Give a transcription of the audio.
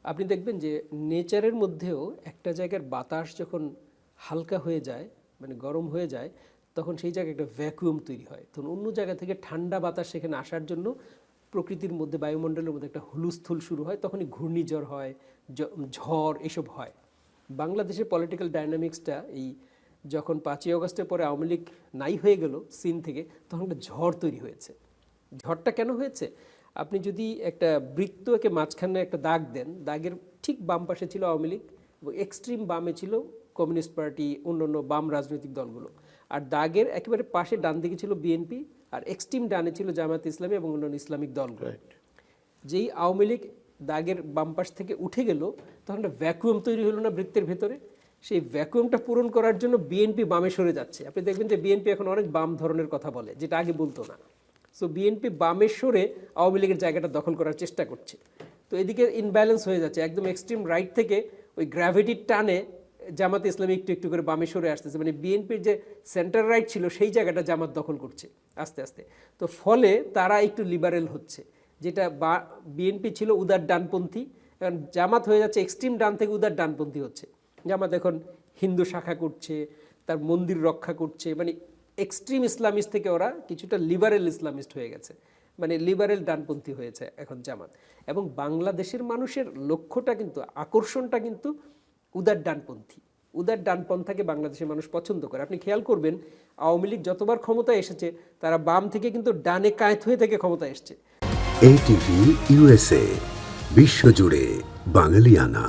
আপনি দেখবেন যে নেচারের মধ্যেও একটা জায়গার বাতাস যখন হালকা হয়ে যায়, মানে গরম হয়ে যায়, তখন সেই জায়গায় একটা ভ্যাকুয়াম তৈরি হয়। তখন অন্য জায়গা থেকে ঠান্ডা বাতাস সেখানে আসার জন্য প্রকৃতির মধ্যে, বায়ুমণ্ডলের মধ্যে একটা হুলস্থুল শুরু হয়, তখনই ঘূর্ণিঝড় হয়, ঝড় এসব হয়। বাংলাদেশের পলিটিক্যাল ডায়নামিক্সটা এই যখন 5ই আগস্টের পরে আওয়ামী লীগ নাই হয়ে গেল সিন থেকে, তখন একটা ঝড় তৈরি হয়েছে। ঝড়টা কেন হয়েছে? আপনি যদি একটা বৃত্তকে মাঝখানে একটা দাগ দেন, দাগের ঠিক বাম পাশে ছিল আওয়ামী লীগ এবং এক্সট্রিম বামে ছিল কমিউনিস্ট পার্টি, অন্যান্য বাম রাজনৈতিক দলগুলো। আর দাগের একেবারে পাশে ডান দিকে ছিল বিএনপি, আর এক্সট্রিম ডানে ছিল জামায়াত ইসলামী এবং অন্যান্য ইসলামিক দলগুলো। যেই আওয়ামী লীগ দাগের বাম পাশ থেকে উঠে গেল, তখন একটা ভ্যাকুয়াম তৈরি হলো না বৃত্তের ভেতরে? সেই ভ্যাকুয়ামটা পূরণ করার জন্য বিএনপি বামে সরে যাচ্ছে। আপনি দেখবেন যে বিএনপি এখন অনেক বাম ধরনের কথা বলে, যেটা আগে বলতো না। সো বিএনপি বামের সরে আওয়ামী লীগের জায়গাটা দখল করার চেষ্টা করছে। তো এদিকে ইনব্যালেন্স হয়ে যাচ্ছে, একদম এক্সট্রিম রাইট থেকে ওই গ্র্যাভিটির টানে জামাত ইসলামী একটু একটু করে বামে সরে আসতেছে, মানে বিএনপির যে সেন্টার রাইট ছিল সেই জায়গাটা জামাত দখল করছে আস্তে আস্তে। তো ফলে তারা একটু লিবারেল হচ্ছে, যেটা বিএনপি ছিল উদার ডানপন্থী, এখন জামাত হয়ে যাচ্ছে এক্সট্রিম ডান থেকে উদার ডানপন্থী হচ্ছে। জামাত এখন হিন্দু শাখা করছে, তার মন্দির রক্ষা করছে, মানে এক্সট্রিম ইসলামিস্ট থেকে ওরা কিছুটা লিবারেল ইসলামিস্ট হয়ে গেছে, মানে লিবারেল ডানপন্থী হয়েছে এখন জামাত। এবং বাংলাদেশের মানুষের লক্ষ্যটা কিন্তু, আকর্ষণটা কিন্তু উদার ডানপন্থী। উদার ডানপন্থাকে বাংলাদেশের মানুষ পছন্দ করে। আপনি খেয়াল করবেন আওয়ামী লীগ যতবার ক্ষমতায় এসেছে, তারা বাম থেকে কিন্তু ডানে কায়েত হয়ে থেকে ক্ষমতায় এসছে। ATV USA, বিশ্বজুড়ে বাঙালিয়ানা।